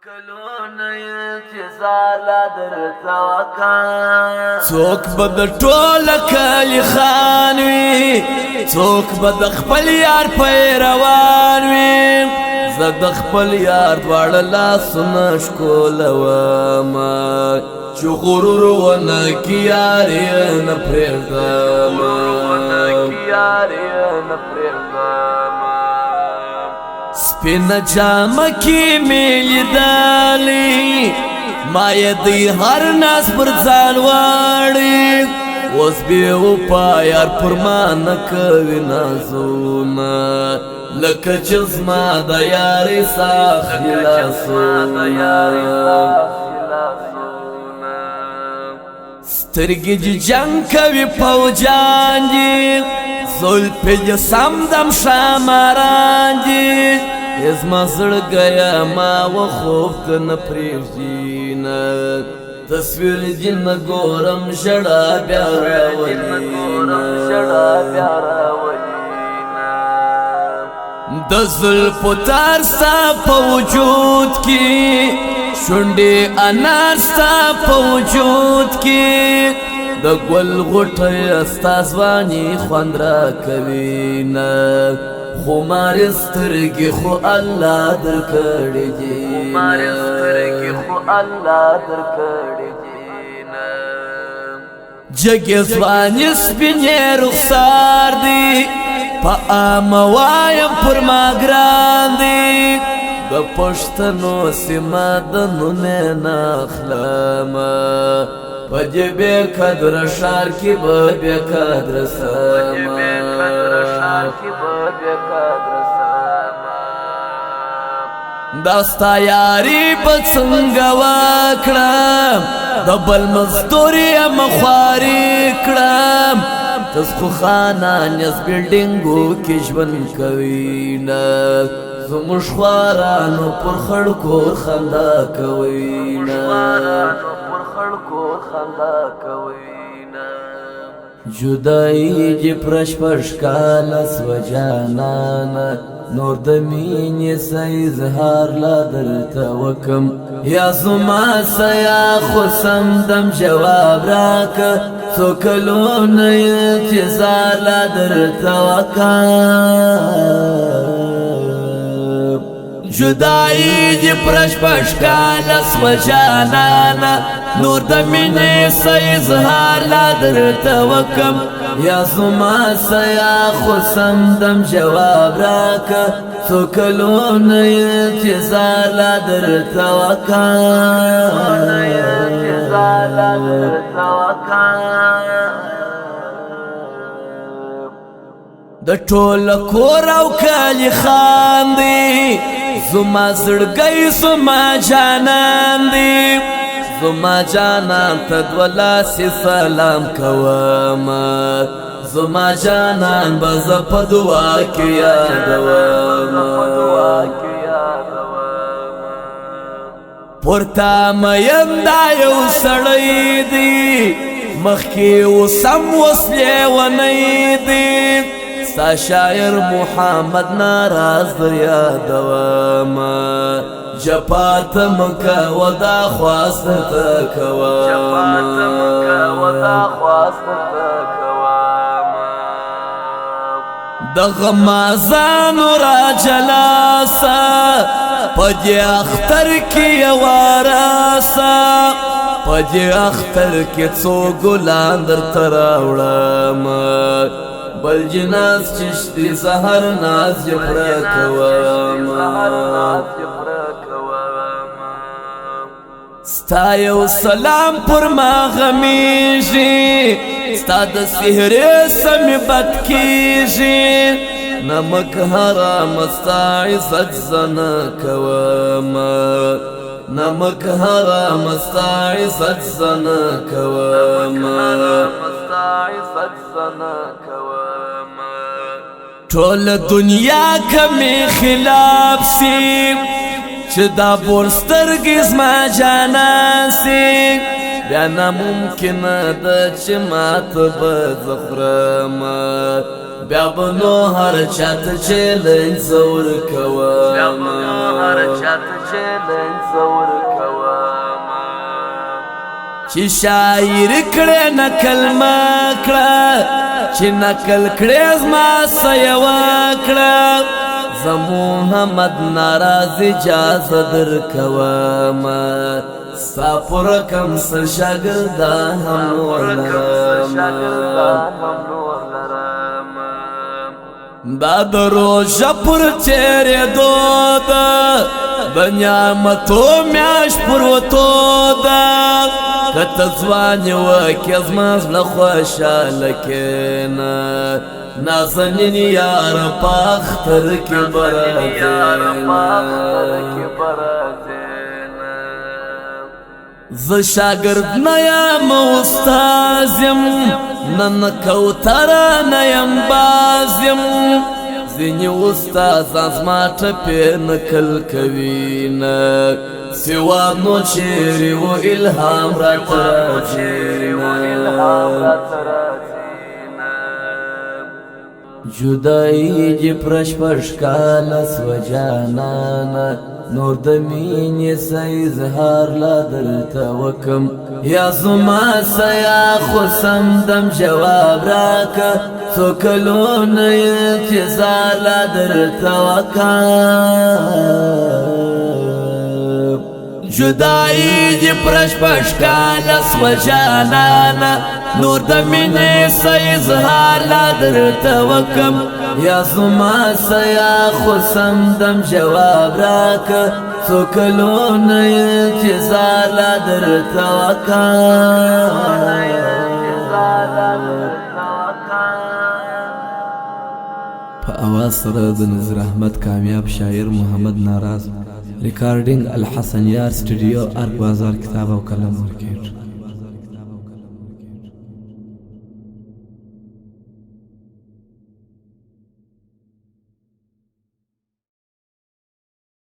کلونه انتظار لا درته وکړ څوک به د ټوله کلي خان وي څوک به د خپل یار پیروان وي زه د خپل یار دواړه لاسونه ښکلومه چې غرور ونه کي یار یې نه پرېږدمه سپینه جامه کې مې لیدلې ما یې دی هر ناز پر ځان واړي اوس بې وفا یار پر ما نه کوي نازونه لکه چې زما د یارې ساخي لاسونه سترګې چې جنګ کوي فوجان دي زلفې دې سم دم شامران دي زما زړګیه ما وخوب که نه پرېږدي نه تصویر دې نه ګورم ژړا بیا راولي د زلفو تار ستا په وجود کې شونډې انار ستا په وجود کې د ګل غوټۍ ستا ځواني خوند راکوي نه خمارې سترګې خو الله درکړې دي جګې ځواني سپینې رخسار دي په عامه وایم پر ما ګران دي د پښتنو سیمه د نومې نه اخلمه په دې بې قدره ښار کې به بې قدره سمه دا ستا یاري به څنګه وکړم د بل مزدور یم خواري کړم تاسو خو خانان یاست بلډینګو کې ژوند کوي نه زموږ خوارانو پر خړ کور خندا کوي نه جدائی جی پرش پش کالا سو جانانا نور د مینې سه اظهار لا درته وکم یا زما سیا خو سمدم جواب راکه څو کلونه انتظار لا درته وکم جدائی جی پرش پش کالا سو جانانا نور د مینې سه اظهار لا درته وکم یا زما سیا خو سمدم جواب راکه څو کلونه انتظار لا درته وکم د ټوله کور او کلي خان دی زما زړګی زما جانان دی زما جانان ته دوه لاسې سلام کومه زما جانان به زه په دعا کې یادومه پورته مین دا یو سړی دی مخکې اوسم اوس لیونی دی ستا شاعر محمد ناراز در یادومه جپات مکا ودا خواست د غمازانو را جلاسا پدی اختر کی واراسا پدی اختر کی څو ګلان در تراوړم بل جناز چشتی سحر ناز جپرکوم ستا یو سلام پر ما غمیږي ستا د سحرې سمې بد کیږي نمک حرام ستا عزت زه نه کومه نمک حرام ستا عزت زه نه کومه ټول دنیا کمې خلاف سي چې دا بور سترګې زما جانان سي بیا ناممکنه ده چې ماته به زه خورمه بیا بنو هر چاته چیلنج زور کوم بیا بنو هر چاته چیلنج زور کوم چی شاعر کړه نکل ما کړه چی نکل کړه زما سیوا کړه ز محمد ناراض اجازه در کوم ستا پر کم سر شاگردان هم ولرم دا دروژه پر تیرې دود د نعمتو میاش پر وتو ده که ته ځوان یې وکې زما زړه خوشحاله کښېنه نازنین یاره په اختر کې به زه شاگرد نه یم استاز یم نه کوتره نه یم باز یم ځینې استادان زما ټپې نکل کوي نه سوا نو چیرې و الهام راته جدائی جی پرش پرش کالا سو جانانا نور د مینې سه اظهار لا درته وکم یا زما سیا خو سمدم جواب راکه څو کلونه انتظار لا درته وکم جدائی دی پرش پرش کالا سو جانانا نور د مینې سه اظهار لا درته وکم یا زما سیا خو سمدم جواب راکه څو کلونه انتظار لا درته وکم په اواز سره د نظر احمد کامیاب شاعر محمد ناراض ریکارډینګ الحسن یار سټوډیو ارک بازار کتاب او قلم مارکیټ